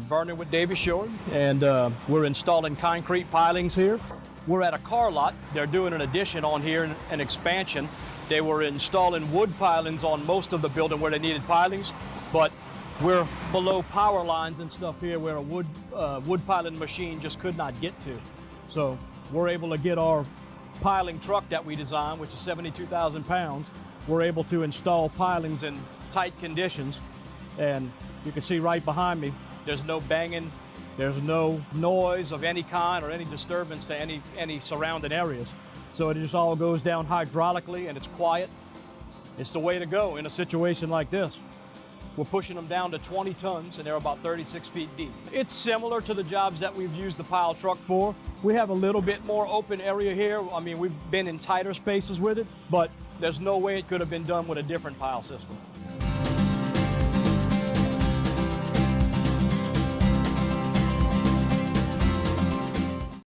Vernon with Davie Shoring, and we're installing concrete pilings here. We're at a car lot. They're doing an addition on here, an expansion. They were installing wood pilings on most of the building where they needed pilings, but we're below power lines and stuff here where a wood piling machine just could not get to. So we're able to get our piling truck that we designed, which is 72,000 pounds. We're able to install pilings in tight conditions, and you can see right behind me, there's no banging, there's no noise of any kind or any disturbance to any surrounding areas. So it just all goes down hydraulically and it's quiet. It's the way to go in a situation like this. We're pushing them down to 20 tons and they're about 36 feet deep. It's similar to the jobs that we've used the pile truck for. We have a little bit more open area here. I mean, we've been in tighter spaces with it, but there's no way it could have been done with a different pile system.